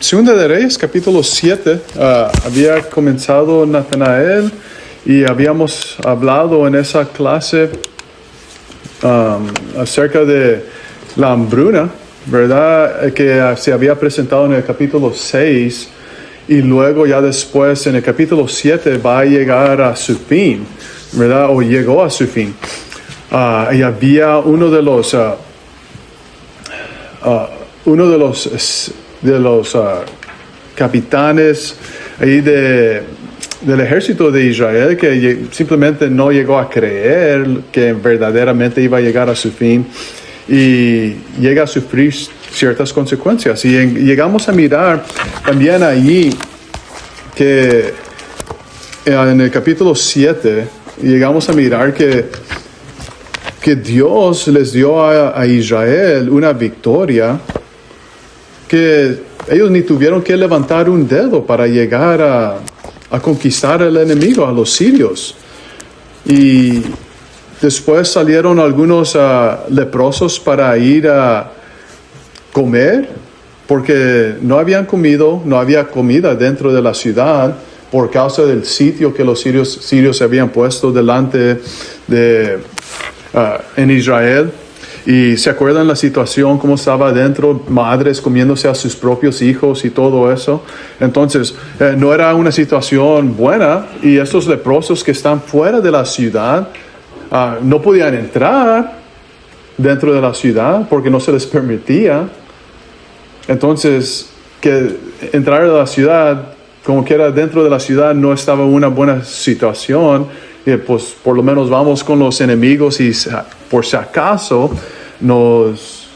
Segunda de Reyes, capítulo 7, había comenzado Natanael y habíamos hablado en esa clase acerca de la hambruna, ¿verdad? Que se había presentado en el capítulo 6 y luego ya después en el capítulo 7 va a llegar a su fin, ¿verdad? O llegó a su fin. Y había uno de los capitanes ahí del ejército de Israel que simplemente no llegó a creer que verdaderamente iba a llegar a su fin y llega a sufrir ciertas consecuencias. Y llegamos a mirar también allí que en el capítulo 7 llegamos a mirar que Dios les dio a Israel una victoria que ellos ni tuvieron que levantar un dedo para llegar a conquistar al enemigo, a los sirios. Y después salieron algunos leprosos para ir a comer, porque no habían comido, no había comida dentro de la ciudad por causa del sitio que los sirios habían puesto delante en Israel. Y se acuerdan la situación, cómo estaba adentro, madres comiéndose a sus propios hijos y todo eso. Entonces, no era una situación buena, y estos leprosos que están fuera de la ciudad no podían entrar dentro de la ciudad porque no se les permitía. Entonces, que entrar a la ciudad, como quiera dentro de la ciudad, no estaba en una buena situación. Y pues por lo menos vamos con los enemigos y por si acaso nos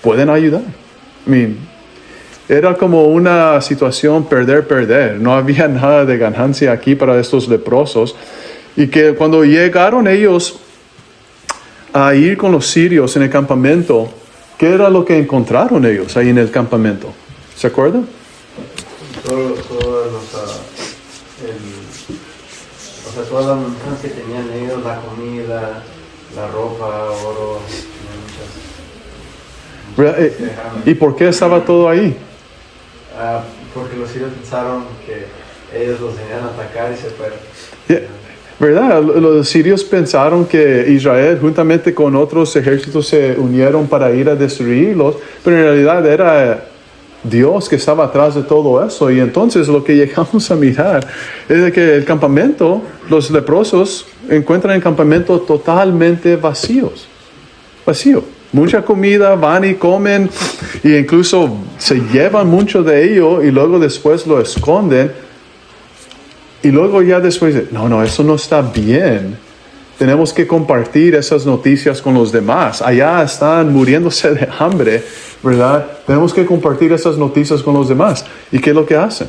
pueden ayudar. Era como una situación perder. No había nada de ganancia aquí para estos leprosos. Y que cuando llegaron ellos a ir con los sirios en el campamento, ¿qué era lo que encontraron ellos ahí en el campamento? ¿Se acuerdan? Todas las montañas que tenían ellos, la comida, la ropa, oro, muchas. ¿Y por qué estaba todo ahí? Porque los sirios pensaron que ellos los venían a atacar y se fueron. ¿Verdad? Los sirios pensaron que Israel juntamente con otros ejércitos se unieron para ir a destruirlos, pero en realidad era Dios que estaba atrás de todo eso. Y entonces lo que llegamos a mirar es de que el campamento, los leprosos encuentran el campamento totalmente vacío. Mucha comida, van y comen, e incluso se llevan mucho de ello y luego después lo esconden. Y luego ya después dicen, no, eso no está bien. Tenemos que compartir esas noticias con los demás. Allá están muriéndose de hambre, ¿verdad? Tenemos que compartir esas noticias con los demás. ¿Y qué es lo que hacen?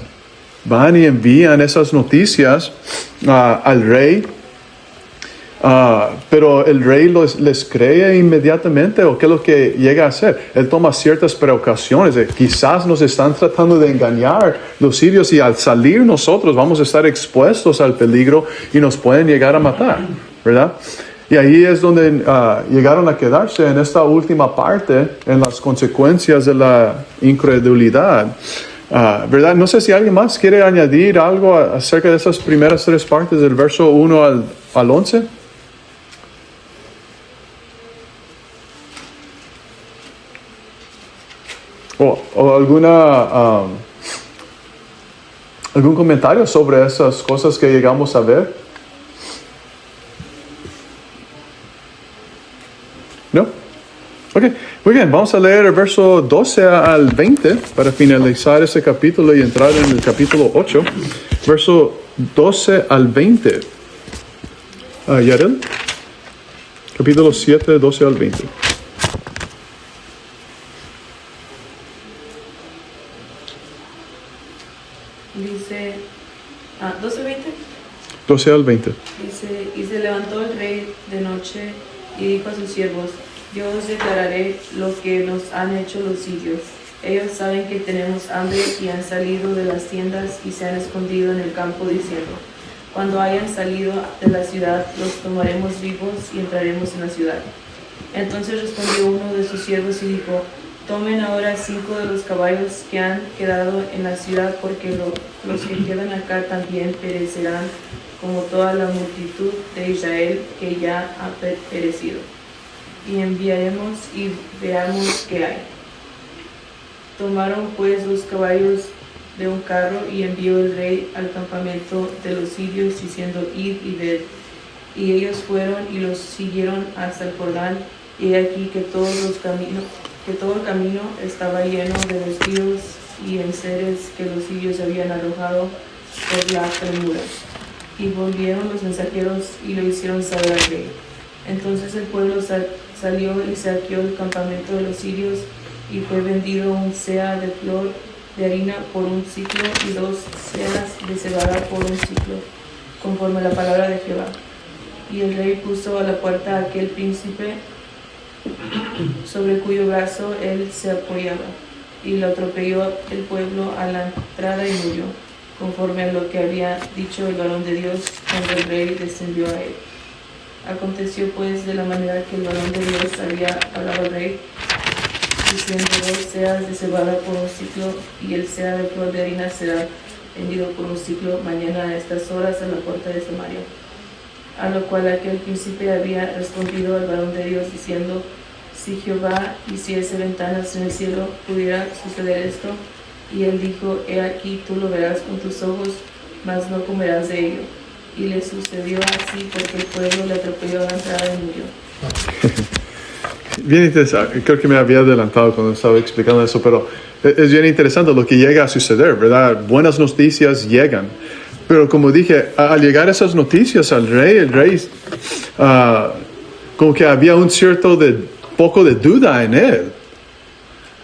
Van y envían esas noticias al rey. Pero el rey les cree inmediatamente, ¿o qué es lo que llega a hacer? Él toma ciertas precauciones. Quizás nos están tratando de engañar los sirios y al salir nosotros vamos a estar expuestos al peligro y nos pueden llegar a matar, ¿verdad? Y ahí es donde llegaron a quedarse en esta última parte, en las consecuencias de la incredulidad, ¿verdad? No sé si alguien más quiere añadir algo acerca de esas primeras tres partes, del verso 1 al 11. O algún comentario sobre esas cosas que llegamos a ver. ¿No? Ok, muy bien, vamos a leer el verso 12 al 20 para finalizar ese capítulo y entrar en el capítulo 8. Verso 12 al 20. Yarel, capítulo 7, 12 al 20. Dice, 12:20. 12 al 20. Dice, y se levantó el rey de noche y dijo a sus siervos, yo os declararé lo que nos han hecho los sirios. Ellos saben que tenemos hambre y han salido de las tiendas y se han escondido en el campo diciendo, cuando hayan salido de la ciudad los tomaremos vivos y entraremos en la ciudad. Entonces respondió uno de sus siervos y dijo, Tomen ahora 5 de los caballos que han quedado en la ciudad, porque los que quedan acá también perecerán, como toda la multitud de Israel que ya ha perecido. Y enviaremos y veamos qué hay. Tomaron pues los caballos de un carro, y envió el rey al campamento de los sirios, diciendo: id y ved. Y ellos fueron y los siguieron hasta el Jordán, y he aquí que todo el camino estaba lleno de vestidos y enseres que los sirios habían arrojado por la premura. Y volvieron los mensajeros y lo hicieron saber al rey. Entonces el pueblo salió y saqueó el campamento de los sirios, y fue vendido un seah de flor de harina por un ciclo, y 2 seahs de cebada por un ciclo, conforme a la palabra de Jehová. Y el rey puso a la puerta a aquel príncipe, sobre cuyo brazo él se apoyaba, y lo atropelló el pueblo a la entrada y murió, conforme a lo que había dicho el varón de Dios cuando el rey descendió a él. Aconteció pues de la manera que el varón de Dios había hablado al rey, diciendo: 2 seahs de cebada por un ciclo, y el seah de flor de harina será vendido por un ciclo mañana a estas horas a la puerta de Samaria. A lo cual aquel príncipe había respondido al varón de Dios, diciendo: si Jehová hiciese ventanas en el cielo, ¿pudiera suceder esto? Y él dijo: he aquí, tú lo verás con tus ojos, mas no comerás de ello. Y le sucedió así, porque el pueblo le atropelló a la entrada y murió. Bien interesante. Creo que me había adelantado cuando estaba explicando eso, pero es bien interesante lo que llega a suceder, ¿verdad? Buenas noticias llegan. Pero como dije, al llegar esas noticias al rey, el rey como que había un poco de duda en él.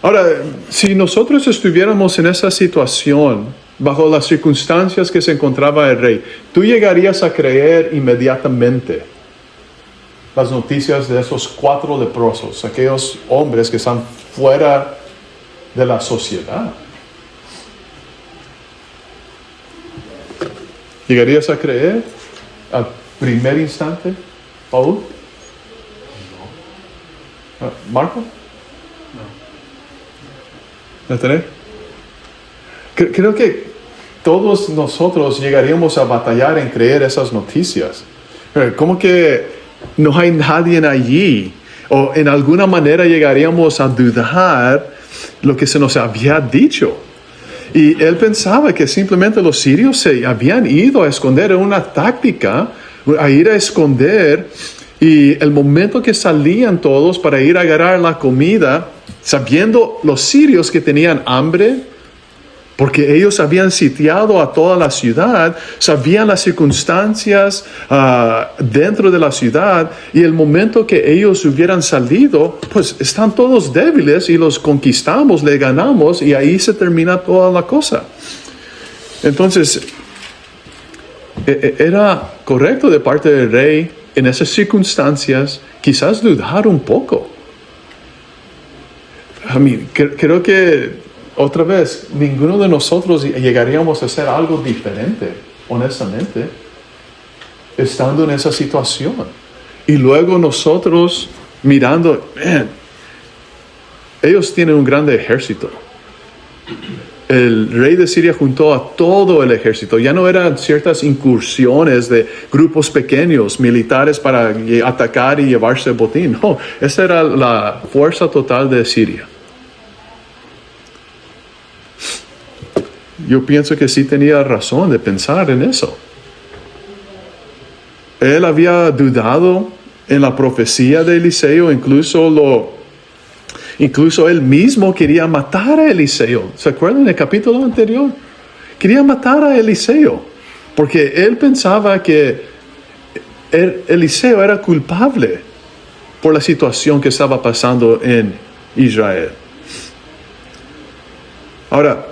Ahora, si nosotros estuviéramos en esa situación, bajo las circunstancias que se encontraba el rey, ¿tú llegarías a creer inmediatamente las noticias de esos 4 leprosos, aquellos hombres que están fuera de la sociedad? ¿Llegarías a creer al primer instante, Paul? No. ¿Marco? No. ¿Nathanael? Creo que todos nosotros llegaríamos a batallar en creer esas noticias. ¿Cómo que no hay nadie allí? O en alguna manera llegaríamos a dudar lo que se nos había dicho. Y él pensaba que simplemente los sirios se habían ido a esconder, en una táctica, a ir a esconder. Y el momento que salían todos para ir a agarrar la comida, sabiendo los sirios que tenían hambre, porque ellos habían sitiado a toda la ciudad, sabían las circunstancias dentro de la ciudad, y el momento que ellos hubieran salido, pues están todos débiles y los conquistamos, le ganamos, y ahí se termina toda la cosa. Entonces, era correcto de parte del rey en esas circunstancias quizás dudar un poco. Creo que otra vez, ninguno de nosotros llegaríamos a hacer algo diferente, honestamente, estando en esa situación. Y luego nosotros mirando, ellos tienen un grande ejército. El rey de Siria juntó a todo el ejército. Ya no eran ciertas incursiones de grupos pequeños, militares para atacar y llevarse botín. No, esa era la fuerza total de Siria. Yo pienso que sí tenía razón de pensar en eso. Él había dudado en la profecía de Eliseo, incluso él mismo quería matar a Eliseo. ¿Se acuerdan del capítulo anterior? Quería matar a Eliseo, porque él pensaba que Eliseo era culpable por la situación que estaba pasando en Israel. Ahora,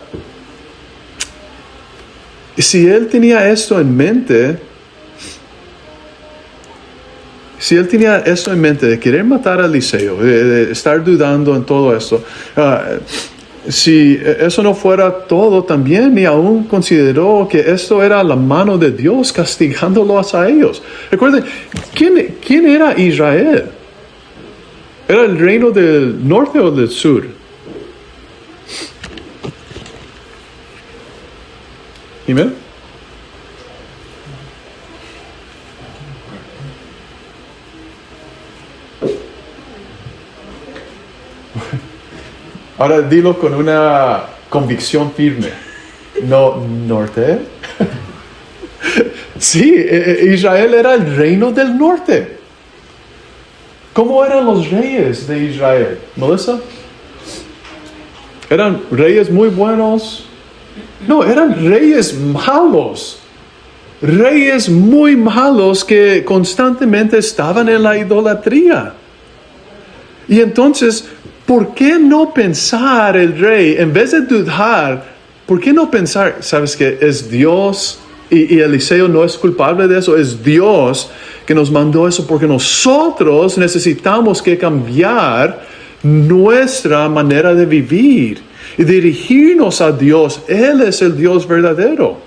si él tenía esto en mente, de querer matar a Eliseo, de estar dudando en todo esto, si eso no fuera todo también, ni aún consideró que esto era la mano de Dios castigándolos a ellos. Recuerden, ¿quién era Israel? ¿Era el reino del norte o del sur? Jimena. Ahora dilo con una convicción firme. No, norte. Sí, Israel era el reino del norte. ¿Cómo eran los reyes de Israel, Melissa? ¿Eran reyes muy buenos? No, eran reyes malos. Reyes muy malos que constantemente estaban en la idolatría. Y entonces, ¿por qué no pensar el rey, en vez de dudar, por qué no pensar, sabes que es Dios y Eliseo no es culpable de eso, es Dios que nos mandó eso porque nosotros necesitamos que cambiar nuestra manera de vivir y dirigirnos a Dios. Él es el Dios verdadero.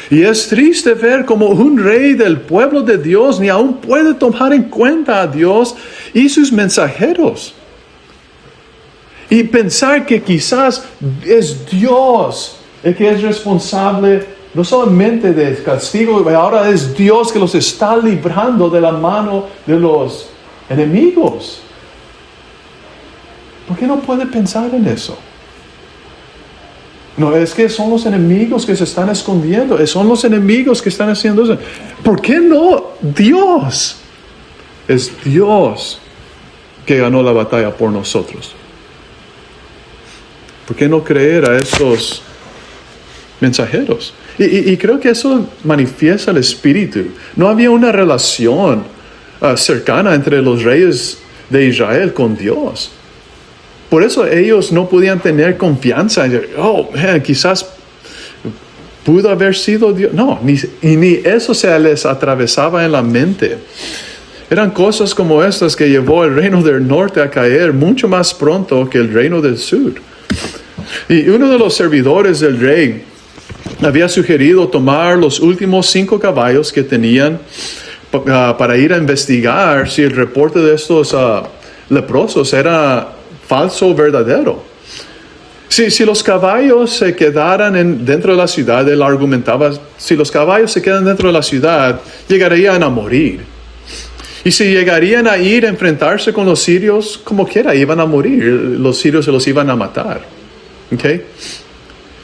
Y es triste ver como un rey del pueblo de Dios ni aún puede tomar en cuenta a Dios y sus mensajeros. Y pensar que quizás es Dios el que es responsable no solamente del castigo, ahora es Dios que los está librando de la mano de los enemigos. ¿Por qué no puede pensar en eso? No, es que son los enemigos que se están escondiendo, son los enemigos que están haciendo eso. ¿Por qué no Dios? Es Dios que ganó la batalla por nosotros. ¿Por qué no creer a esos mensajeros? Y creo que eso manifiesta el espíritu. No había una relación cercana entre los reyes de Israel con Dios. Por eso ellos no podían tener confianza. Quizás pudo haber sido Dios. No, ni eso se les atravesaba en la mente. Eran cosas como estas que llevó el reino del norte a caer mucho más pronto que el reino del sur. Y uno de los servidores del rey había sugerido tomar los últimos 5 caballos que tenían para ir a investigar si el reporte de estos leprosos era falso o verdadero. Si los caballos se quedaran dentro de la ciudad, él argumentaba, si los caballos se quedan dentro de la ciudad, llegarían a morir. Y si llegarían a ir a enfrentarse con los sirios, como quiera, iban a morir. Los sirios se los iban a matar. ¿Okay?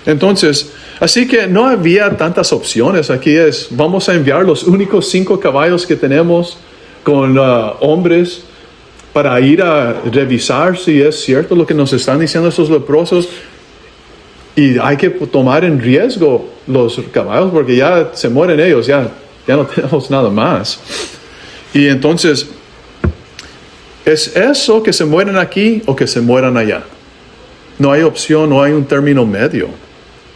Entonces, así que no había tantas opciones. Aquí vamos a enviar los únicos 5 caballos que tenemos con hombres para ir a revisar si es cierto lo que nos están diciendo esos leprosos. Y hay que tomar en riesgo los caballos porque ya se mueren ellos, ya no tenemos nada más. Y entonces, ¿es eso que se mueren aquí o que se mueran allá? No hay opción, no hay un término medio,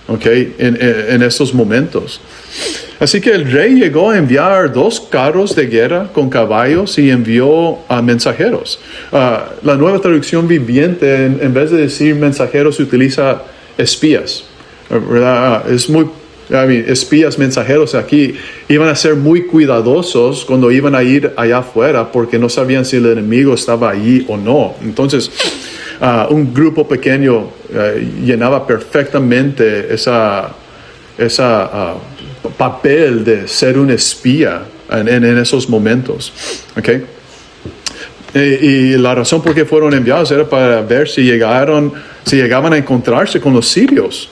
¿okay? En estos momentos. Así que el rey llegó a enviar 2 carros de guerra con caballos y envió a mensajeros. La nueva traducción viviente, en vez de decir mensajeros, utiliza espías, ¿verdad? Espías, mensajeros aquí iban a ser muy cuidadosos cuando iban a ir allá afuera porque no sabían si el enemigo estaba allí o no. Entonces, un grupo pequeño llenaba perfectamente esa papel de ser un espía en esos momentos. ¿Okay? Y la razón por qué fueron enviados era para ver si llegaban a encontrarse con los sirios.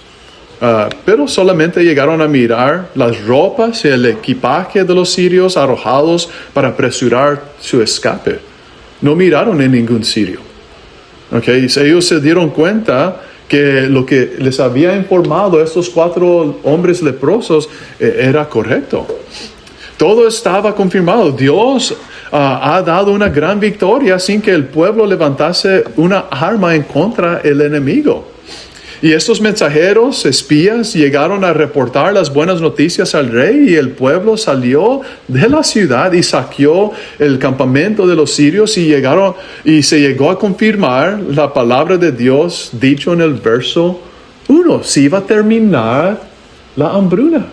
Pero solamente llegaron a mirar las ropas y el equipaje de los sirios arrojados para apresurar su escape. No miraron en ningún sirio. Okay, ellos se dieron cuenta que lo que les había informado a estos 4 hombres leprosos era correcto. Todo estaba confirmado. Dios ha dado una gran victoria sin que el pueblo levantase una arma en contra del enemigo. Y estos mensajeros, espías, llegaron a reportar las buenas noticias al rey y el pueblo salió de la ciudad y saqueó el campamento de los sirios y se llegó a confirmar la palabra de Dios dicho en el verso 1. Se iba a terminar la hambruna.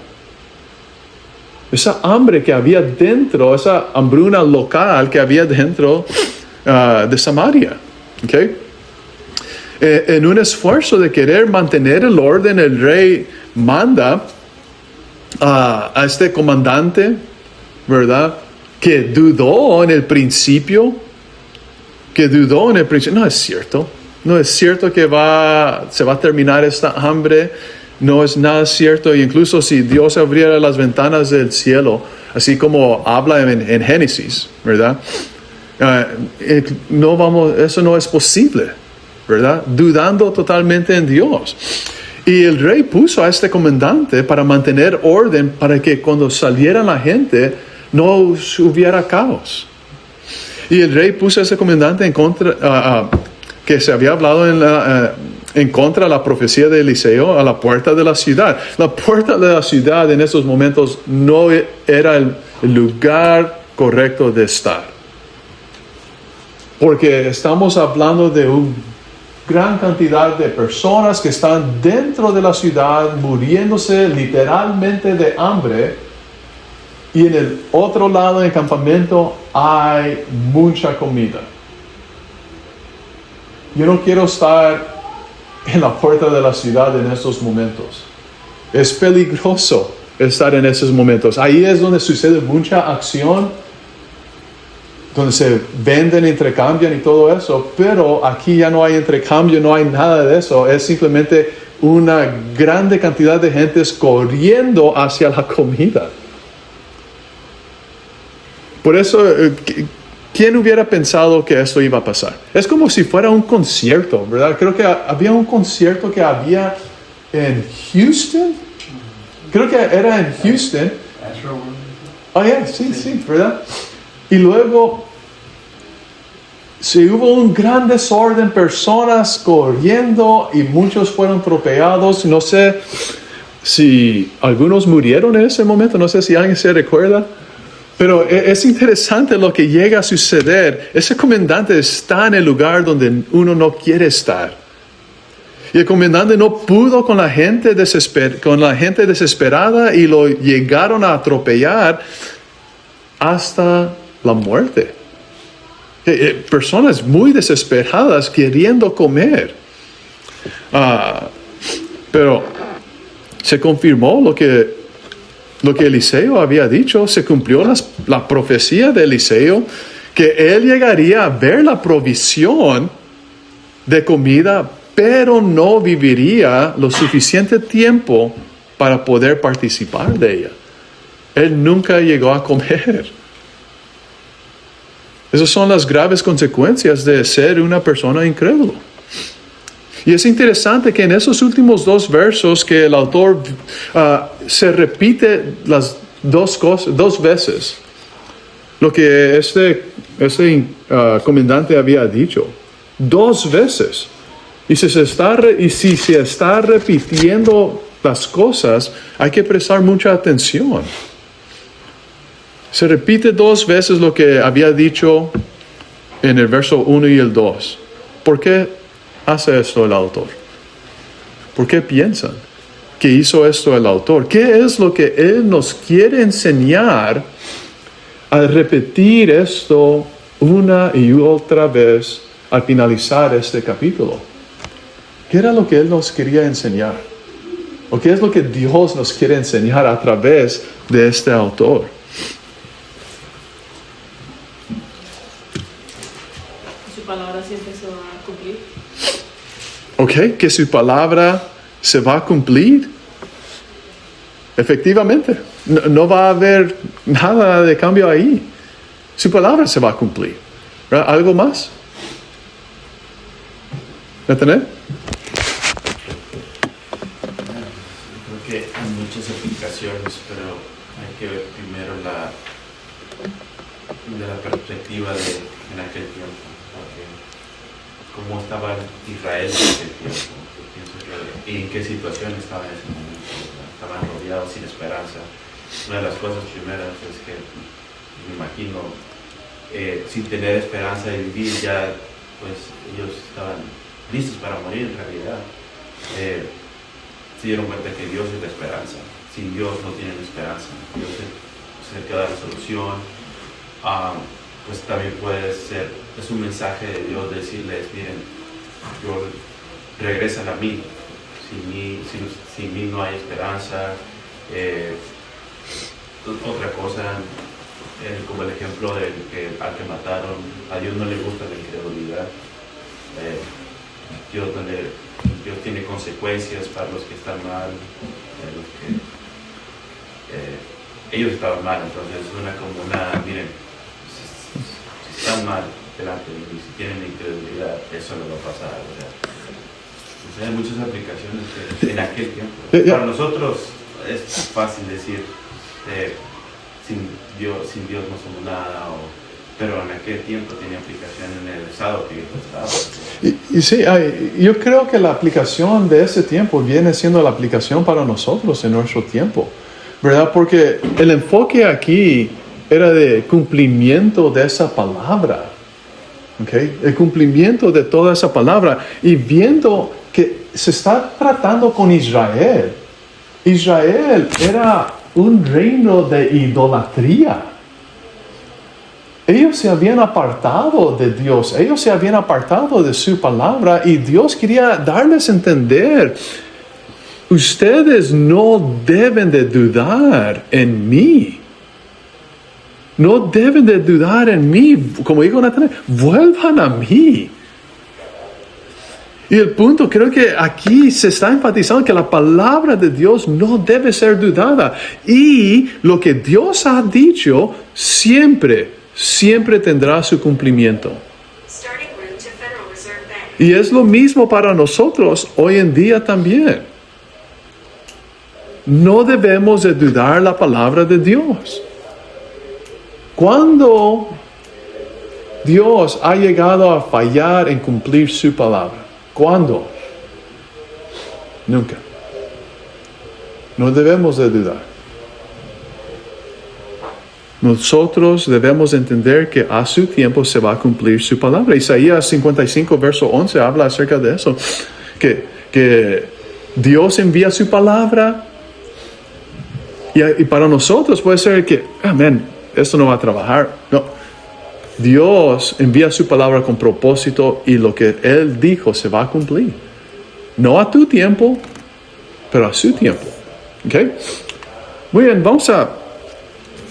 Esa hambre que había dentro, esa hambruna local que había dentro de Samaria. ¿Okay? En un esfuerzo de querer mantener el orden, el rey manda a este comandante, ¿verdad? Que dudó en el principio. No es cierto. No es cierto que se va a terminar esta hambre. No es nada cierto. E incluso si Dios abriera las ventanas del cielo, así como habla en Génesis, ¿verdad? Eso no es posible, ¿verdad? Dudando totalmente en Dios. Y el rey puso a este comandante para mantener orden, para que cuando saliera la gente no hubiera caos. Y el rey puso a ese comandante en contra, que se había hablado en contra de la profecía de Eliseo, a la puerta de la ciudad. La puerta de la ciudad en esos momentos no era el lugar correcto de estar. Porque estamos hablando de una gran cantidad de personas que están dentro de la ciudad muriéndose literalmente de hambre, y en el otro lado del campamento hay mucha comida. Yo no quiero estar en la puerta de la ciudad en estos momentos. Es peligroso estar en esos momentos. Ahí es donde sucede mucha acción, donde se venden, intercambian y todo eso, pero aquí ya no hay intercambio, no hay nada de eso. Es simplemente una grande cantidad de gente corriendo hacia la comida. Por eso, ¿quién hubiera pensado que esto iba a pasar? Es como si fuera un concierto, ¿verdad? Creo que había un concierto que había en Houston. Creo que era en Houston. Sí, ¿verdad? Y luego hubo un gran desorden, personas corriendo y muchos fueron atropellados. No sé si algunos murieron en ese momento, no sé si alguien se recuerda. Pero es interesante lo que llega a suceder. Ese comandante está en el lugar donde uno no quiere estar. Y el comandante no pudo con la gente desesperada y lo llegaron a atropellar hasta la muerte. Personas muy desesperadas queriendo comer. Pero se confirmó lo que Eliseo había dicho. Se cumplió la profecía de Eliseo, que él llegaría a ver la provisión de comida, pero no viviría lo suficiente tiempo para poder participar de ella. Él nunca llegó a comer. Esas son las graves consecuencias de ser una persona incrédula. Y es interesante que en esos últimos dos versos que el autor se repite las dos veces lo que este comandante había dicho. Dos veces. Y si se está repitiendo las cosas, hay que prestar mucha atención. Se repite dos veces lo que había dicho en el verso 1 y el 2. ¿Por qué hace esto el autor? ¿Por qué piensan que hizo esto el autor? ¿Qué es lo que él nos quiere enseñar al repetir esto una y otra vez al finalizar este capítulo? ¿Qué era lo que él nos quería enseñar? ¿O qué es lo que Dios nos quiere enseñar a través de este autor? Su palabra siempre se va a cumplir. Ok, que su palabra se va a cumplir. Efectivamente, no va a haber nada de cambio ahí. Su palabra se va a cumplir. ¿Verdad? ¿Algo más? ¿Nathanael? Creo que hay muchas aplicaciones, pero hay que ver primero de la perspectiva en aquel tiempo. Cómo estaba Israel en ese tiempo, y en qué situación estaba en ese momento. Estaban rodeados sin esperanza. Una de las cosas primeras es que me imagino sin tener esperanza de vivir, ya pues ellos estaban listos para morir en realidad. Se dieron cuenta que Dios es la esperanza. Sin Dios no tienen esperanza. Dios es el que da la solución. Pues también puede ser, es un mensaje de Dios decirles, miren, regresan a mí. Sin mí no hay esperanza. Otra cosa, como el ejemplo del al que mataron, a Dios no le gusta la incredulidad. Dios tiene consecuencias para los que están mal, ellos estaban mal, entonces miren, si están mal delante de mí, si tienen incredulidad, eso no va a pasar. Hay muchas aplicaciones en aquel tiempo. Para nosotros es fácil decir, sin Dios no somos nada, pero en aquel tiempo tenía aplicación en el estado que ellos estaban. Y sí, yo creo que la aplicación de ese tiempo viene siendo la aplicación para nosotros en nuestro tiempo, ¿verdad? Porque el enfoque aquí era de cumplimiento de esa palabra, ¿ok? El cumplimiento de toda esa palabra, y viendo que se está tratando con Israel. Israel era un reino de idolatría. Ellos se habían apartado de Dios, ellos se habían apartado de su palabra, y Dios quería darles a entender: ustedes no deben de dudar en mí. No deben de dudar en mí. Como dijo Natanael, vuelvan a mí. Y el punto, creo que aquí se está enfatizando que la palabra de Dios no debe ser dudada. Y lo que Dios ha dicho siempre tendrá su cumplimiento. Y es lo mismo para nosotros hoy en día también. No debemos de dudar la palabra de Dios. Cuando Dios ha llegado a fallar en cumplir su palabra? ¿Cuándo? Nunca. No debemos de dudar. Nosotros debemos entender que a su tiempo se va a cumplir su palabra. Isaías 55, verso 11, habla acerca de eso. Que Dios envía su palabra. Y para nosotros puede ser que, amén, esto no va a trabajar. No. Dios envía su palabra con propósito, y lo que Él dijo se va a cumplir. No a tu tiempo, pero a su tiempo. ¿Ok? Muy bien, vamos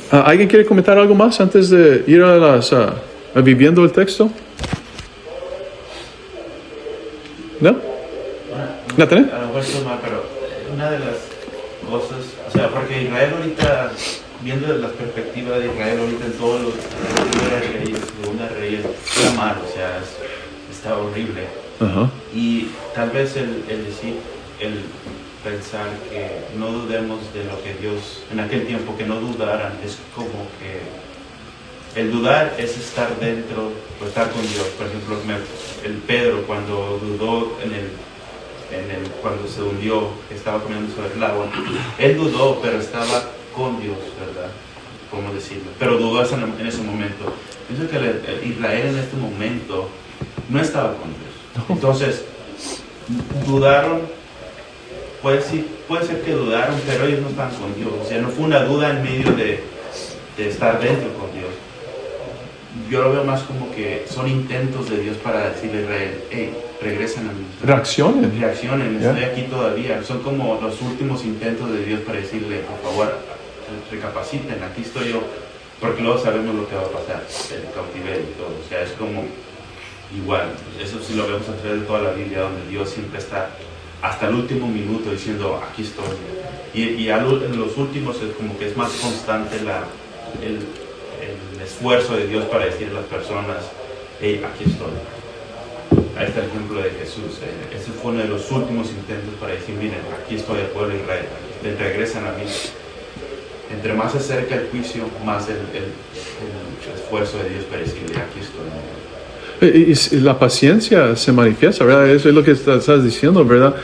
¿alguien quiere comentar algo más antes de ir a viviendo el texto? ¿No? ¿Natanael? A lo mejor estoy mal, pero una de las cosas, porque Israel ahorita, viendo la perspectiva de Israel ahorita en todos los primeros reyes, segunda reyes, está mal, está horrible. Uh-huh. Y tal vez el pensar que no dudemos de lo que Dios, en aquel tiempo que no dudaran, es como que el dudar es estar dentro, o estar con Dios. Por ejemplo, el Pedro cuando dudó cuando se hundió, estaba caminando sobre el agua, él dudó, pero estaba con Dios, ¿verdad? ¿Cómo decirlo? Pero dudó en ese momento. Pienso que Israel en este momento no estaba con Dios. Entonces, dudaron, puede ser que dudaron, pero ellos no estaban con Dios. O sea, no fue una duda en medio de estar dentro con Dios. Yo lo veo más como que son intentos de Dios para decirle a Israel: hey, regresen a mí. Reaccionen, estoy aquí todavía. Son como los últimos intentos de Dios para decirle: por favor, recapaciten, aquí estoy yo. Porque luego sabemos lo que va a pasar, el cautiverio y todo. O sea, es como igual. Eso sí lo vemos a través de toda la Biblia, donde Dios siempre está hasta el último minuto diciendo: aquí estoy. Y en los últimos es como que es más constante el esfuerzo de Dios para decirle a las personas: hey, aquí estoy. Ahí está el ejemplo de Jesús. Ese fue uno de los últimos intentos para decir: miren, aquí estoy, el pueblo de Israel, regresan a mí. Entre más se acerca el juicio, más el esfuerzo de Dios para decirle: aquí estoy. Y la paciencia se manifiesta, ¿verdad? Eso es lo que estás diciendo, ¿verdad?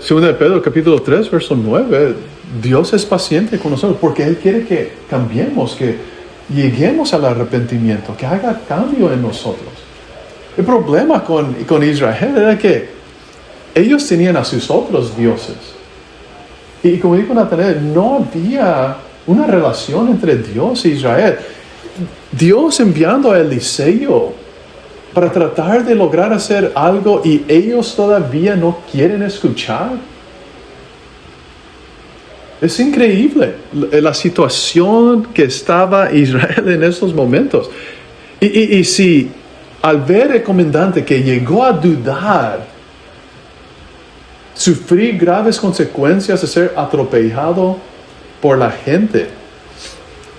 Segunda de Pedro, capítulo 3, verso 9. Dios es paciente con nosotros porque Él quiere que cambiemos, que lleguemos al arrepentimiento, que haga cambio en nosotros. El problema con Israel era que ellos tenían a sus otros dioses. Y como dijo Natanael, no había una relación entre Dios e Israel. Dios enviando a Eliseo para tratar de lograr hacer algo, y ellos todavía no quieren escuchar. Es increíble la situación que estaba Israel en esos momentos. Y si al ver el comandante que llegó a dudar, sufrir graves consecuencias de ser atropellado por la gente,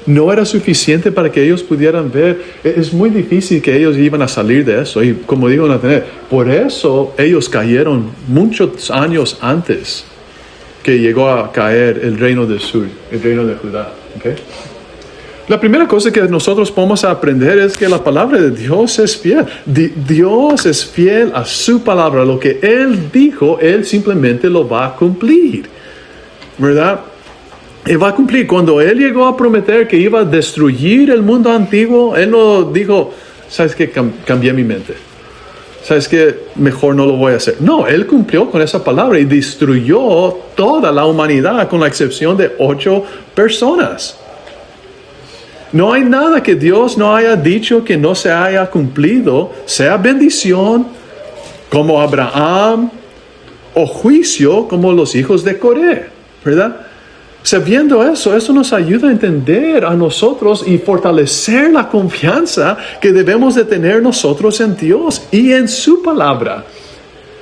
no era suficiente para que ellos pudieran ver. Es muy difícil que ellos iban a salir de eso. Y como digo, Nathanael, por eso ellos cayeron muchos años antes que llegó a caer el reino del sur, el reino de Judá. ¿Okay? La primera cosa que nosotros podemos aprender es que la palabra de Dios es fiel. Dios es fiel a su palabra. Lo que Él dijo, Él simplemente lo va a cumplir. ¿Verdad? Él va a cumplir. Cuando Él llegó a prometer que iba a destruir el mundo antiguo, Él no dijo, ¿sabes qué? Cambié mi mente. ¿Sabes qué? Mejor no lo voy a hacer. No, Él cumplió con esa palabra y destruyó toda la humanidad con la excepción de 8 personas. No hay nada que Dios no haya dicho que no se haya cumplido, sea bendición como Abraham o juicio como los hijos de Coré, ¿verdad? Sabiendo eso nos ayuda a entender a nosotros y fortalecer la confianza que debemos de tener nosotros en Dios y en su palabra.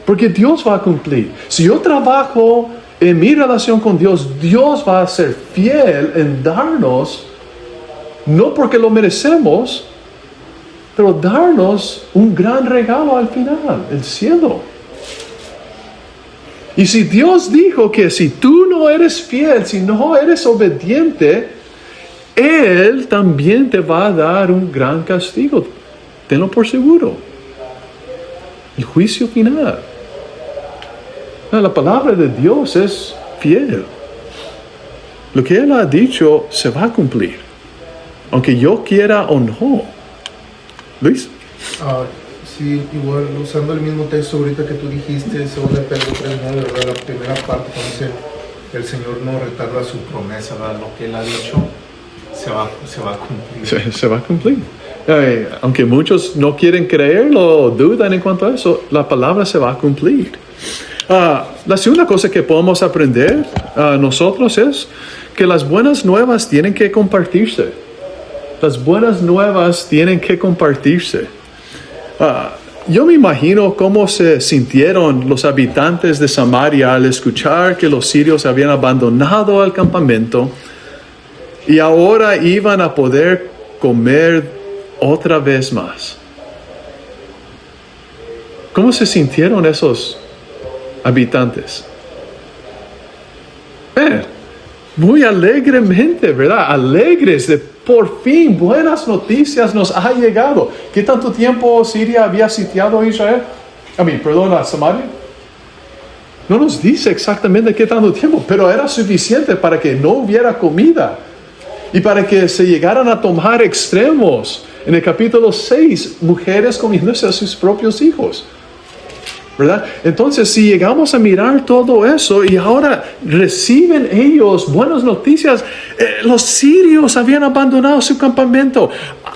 Porque Dios va a cumplir. Si yo trabajo en mi relación con Dios, Dios va a ser fiel en darnos, no porque lo merecemos, pero darnos un gran regalo al final, el cielo. Y si Dios dijo que si tú no eres fiel, si no eres obediente, Él también te va a dar un gran castigo. Tenlo por seguro. El juicio final. La palabra de Dios es fiel. Lo que Él ha dicho se va a cumplir, aunque yo quiera o no. Luis. Sí, igual usando el mismo texto ahorita que tú dijiste, según de Pedro 3:9, ¿verdad? La primera parte cuando dice el Señor no retarda su promesa, ¿verdad? Lo que Él ha dicho se va a cumplir. Se va a cumplir. Aunque muchos no quieren creerlo o dudan en cuanto a eso, la palabra se va a cumplir. La segunda cosa que podemos aprender nosotros es que las buenas nuevas tienen que compartirse. Las buenas nuevas tienen que compartirse. Yo me imagino cómo se sintieron los habitantes de Samaria al escuchar que los sirios habían abandonado el campamento y ahora iban a poder comer otra vez más. ¿Cómo se sintieron esos habitantes? Muy alegremente, ¿verdad? Alegres de por fin buenas noticias nos ha llegado. ¿Qué tanto tiempo Siria había sitiado a Israel? A Samaria. No nos dice exactamente qué tanto tiempo, pero era suficiente para que no hubiera comida y para que se llegaran a tomar extremos. En el capítulo 6, mujeres comiéndose a sus propios hijos. ¿Verdad? Entonces, si llegamos a mirar todo eso y ahora reciben ellos buenas noticias, los sirios habían abandonado su campamento,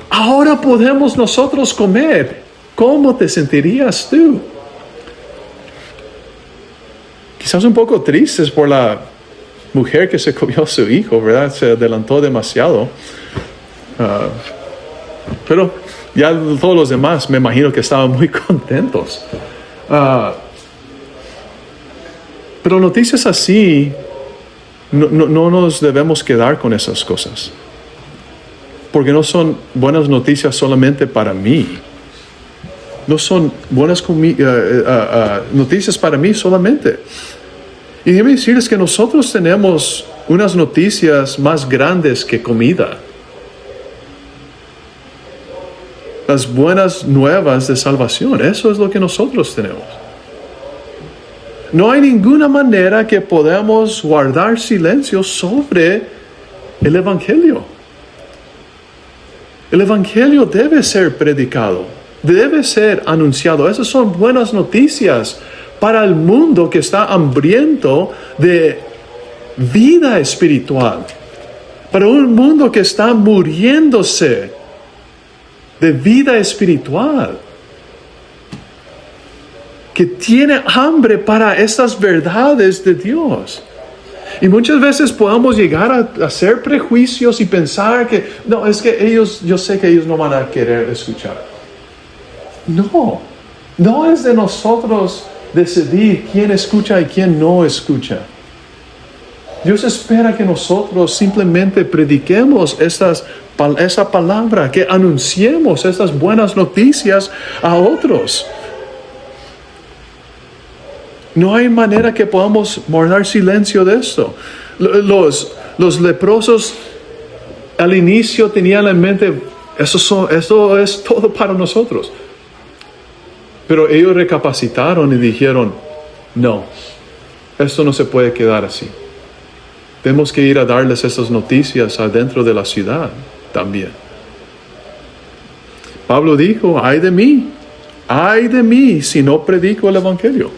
ahora podemos nosotros comer. ¿Cómo te sentirías tú? Quizás un poco tristes por la mujer que se comió a su hijo, ¿verdad? Se adelantó demasiado. Pero ya todos los demás me imagino que estaban muy contentos. Pero noticias así, no nos debemos quedar con esas cosas. Porque no son buenas noticias solamente para mí. No son buenas noticias para mí solamente. Y déjame decirles que nosotros tenemos unas noticias más grandes que comida. Las buenas nuevas de salvación, eso es lo que nosotros tenemos. No hay ninguna manera que podamos guardar silencio sobre el Evangelio. El Evangelio debe ser predicado, debe ser anunciado. Esas son buenas noticias para el mundo que está hambriento de vida espiritual, para un mundo que está muriéndose de vida espiritual, que tiene hambre para estas verdades de Dios. Y muchas veces podemos llegar a hacer prejuicios y pensar que, no, es que yo sé que ellos no van a querer escuchar. No es de nosotros decidir quién escucha y quién no escucha. Dios espera que nosotros simplemente prediquemos esa palabra, que anunciemos estas buenas noticias a otros. No hay manera que podamos guardar silencio de esto. Los leprosos al inicio tenían en mente, eso es todo para nosotros. Pero ellos recapacitaron y dijeron, no, esto no se puede quedar así. Tenemos que ir a darles esas noticias adentro de la ciudad también. Pablo dijo, ay de mí si no predico el evangelio.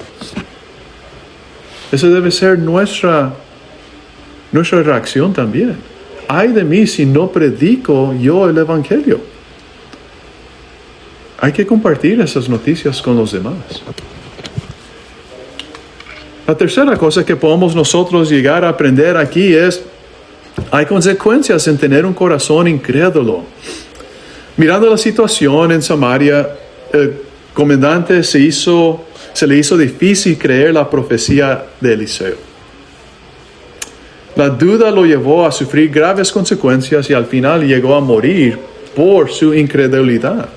Esa debe ser nuestra reacción también. Ay de mí si no predico yo el evangelio. Hay que compartir esas noticias con los demás. La tercera cosa que podemos nosotros llegar a aprender aquí es, hay consecuencias en tener un corazón incrédulo. Mirando la situación en Samaria, el comandante se le hizo difícil creer la profecía de Eliseo. La duda lo llevó a sufrir graves consecuencias y al final llegó a morir por su incredulidad.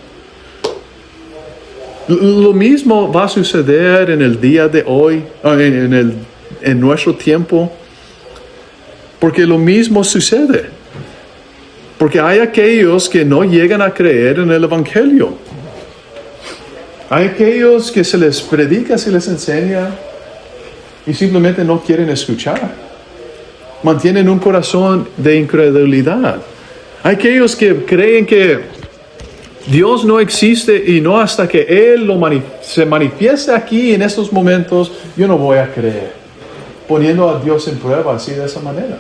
Lo mismo va a suceder en el día de hoy, en nuestro tiempo, porque lo mismo sucede. Porque hay aquellos que no llegan a creer en el evangelio. Hay aquellos que se les predica, se les enseña y simplemente no quieren escuchar. Mantienen un corazón de incredulidad. Hay aquellos que creen que Dios no existe y no hasta que Él se manifieste aquí en estos momentos, yo no voy a creer. Poniendo a Dios en prueba así de esa manera.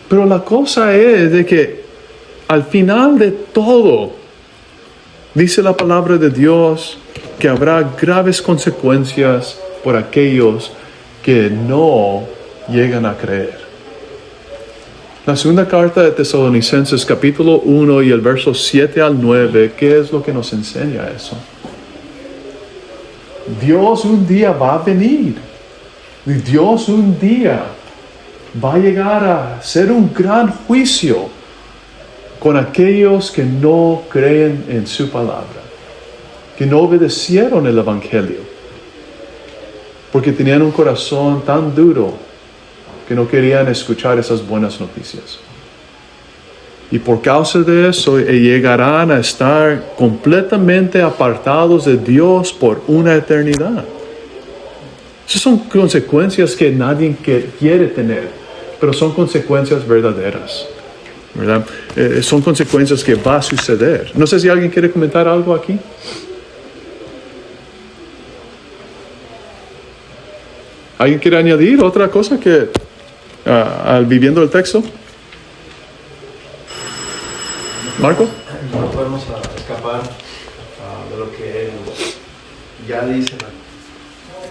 Pero la cosa es de que al final de todo, dice la palabra de Dios que habrá graves consecuencias por aquellos que no llegan a creer. La segunda carta de Tesalonicenses, capítulo 1 y el verso 7 al 9, ¿qué es lo que nos enseña eso? Dios un día va a venir. Y Dios un día va a llegar a hacer un gran juicio con aquellos que no creen en su palabra, que no obedecieron el evangelio, porque tenían un corazón tan duro que no querían escuchar esas buenas noticias. Y por causa de eso, llegarán a estar completamente apartados de Dios por una eternidad. Esas son consecuencias que nadie quiere tener, pero son consecuencias verdaderas, ¿verdad? Son consecuencias que va a suceder. No sé si alguien quiere comentar algo aquí. ¿Alguien quiere añadir otra cosa que al viviendo el texto? ¿Marco? No podemos escapar de lo que él ya dice.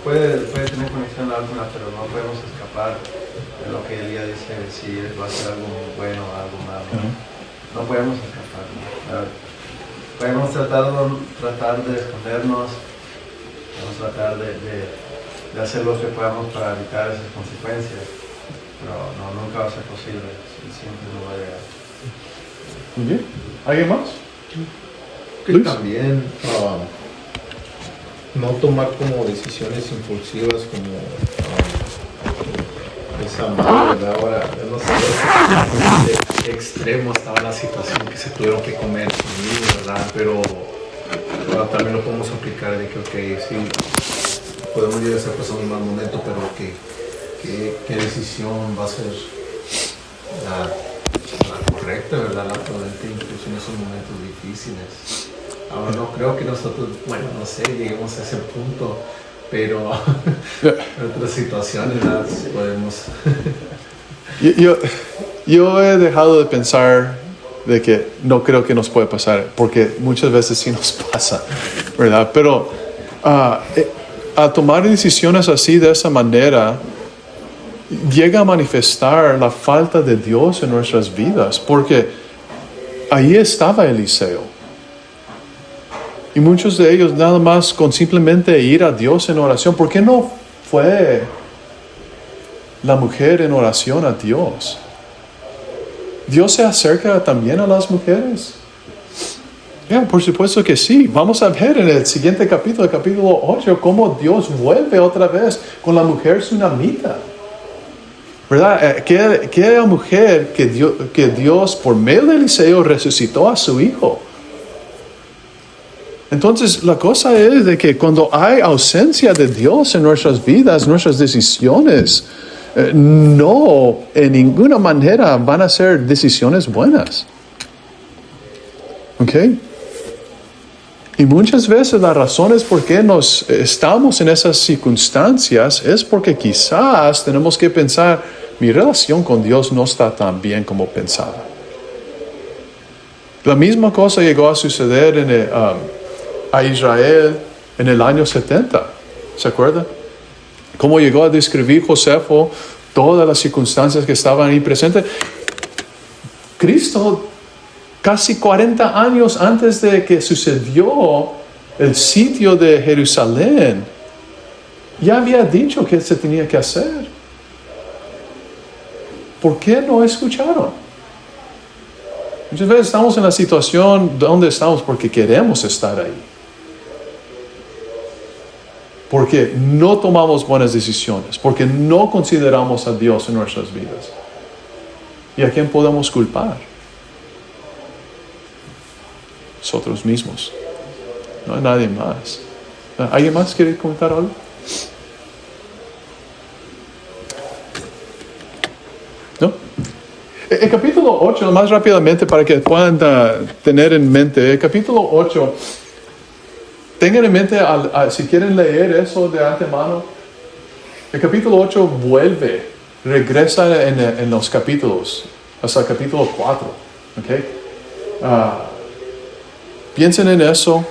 Puede tener conexión alguna, pero no podemos escapar de lo que él ya dice, si va a ser algo bueno o algo malo. No podemos escapar. Podemos tratar de escondernos, podemos tratar de hacer lo que podamos para evitar esas consecuencias. Pero no, nunca va a ser posible, siempre no va a llegar. Muy bien. ¿Alguien más? Que Luis. también no tomar como decisiones impulsivas como esa madre, ¿verdad? Ahora, no sé de extremo estaba la situación que se tuvieron que comer conmigo, ¿verdad? Pero también lo podemos aplicar de que, ok, sí, podemos llegar a estar pasando un mal momento, pero ¿qué decisión va a ser la correcta, ¿verdad? La prudente, incluso en esos momentos difíciles. Ahora no creo que nosotros, bueno, no sé, lleguemos a ese punto, pero en otras situaciones podemos... yo he dejado de pensar de que no creo que nos puede pasar, porque muchas veces sí nos pasa, ¿verdad? Pero a tomar decisiones así de esa manera, llega a manifestar la falta de Dios en nuestras vidas, porque ahí estaba Eliseo. Y muchos de ellos nada más con simplemente ir a Dios en oración. ¿Por qué no fue la mujer en oración a Dios? ¿Dios se acerca también a las mujeres? Por supuesto que sí. Vamos a ver en el siguiente capítulo, el capítulo 8, cómo Dios vuelve otra vez con la mujer sunamita. ¿Verdad? Aquella mujer que Dios por medio de Eliseo resucitó a su hijo. Entonces la cosa es de que cuando hay ausencia de Dios en nuestras vidas, nuestras decisiones, no en ninguna manera van a ser decisiones buenas. ¿Ok? Y muchas veces las razones por qué estamos en esas circunstancias es porque quizás tenemos que pensar, mi relación con Dios no está tan bien como pensaba. La misma cosa llegó a suceder a Israel en el año 70. ¿Se acuerdan? Cómo llegó a describir Josefo todas las circunstancias que estaban ahí presentes. Cristo, casi 40 años antes de que sucedió el sitio de Jerusalén, ya había dicho que se tenía que hacer. ¿Por qué no escucharon? Muchas veces estamos en la situación donde estamos porque queremos estar ahí. Porque no tomamos buenas decisiones, porque no consideramos a Dios en nuestras vidas. ¿Y a quién podemos culpar? Nosotros mismos. No hay nadie más. ¿Alguien más quiere comentar algo? ¿No? El capítulo 8, más rápidamente para que puedan tener en mente, el capítulo 8, tengan en mente, si quieren leer eso de antemano, el capítulo 8 regresa en los capítulos, hasta el capítulo 4. ¿Okay? Piensen en eso.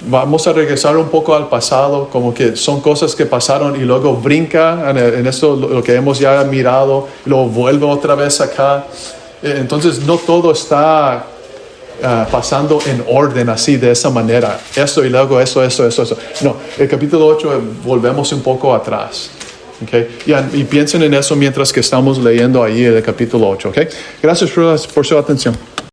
Vamos a regresar un poco al pasado, como que son cosas que pasaron y luego brinca en esto lo que hemos ya mirado, y luego vuelve otra vez acá. Entonces no todo está pasando en orden así, de esa manera. Esto y luego eso. No, el capítulo 8 volvemos un poco atrás. Okay? Y piensen en eso mientras que estamos leyendo ahí el capítulo 8. Okay? Gracias por su atención.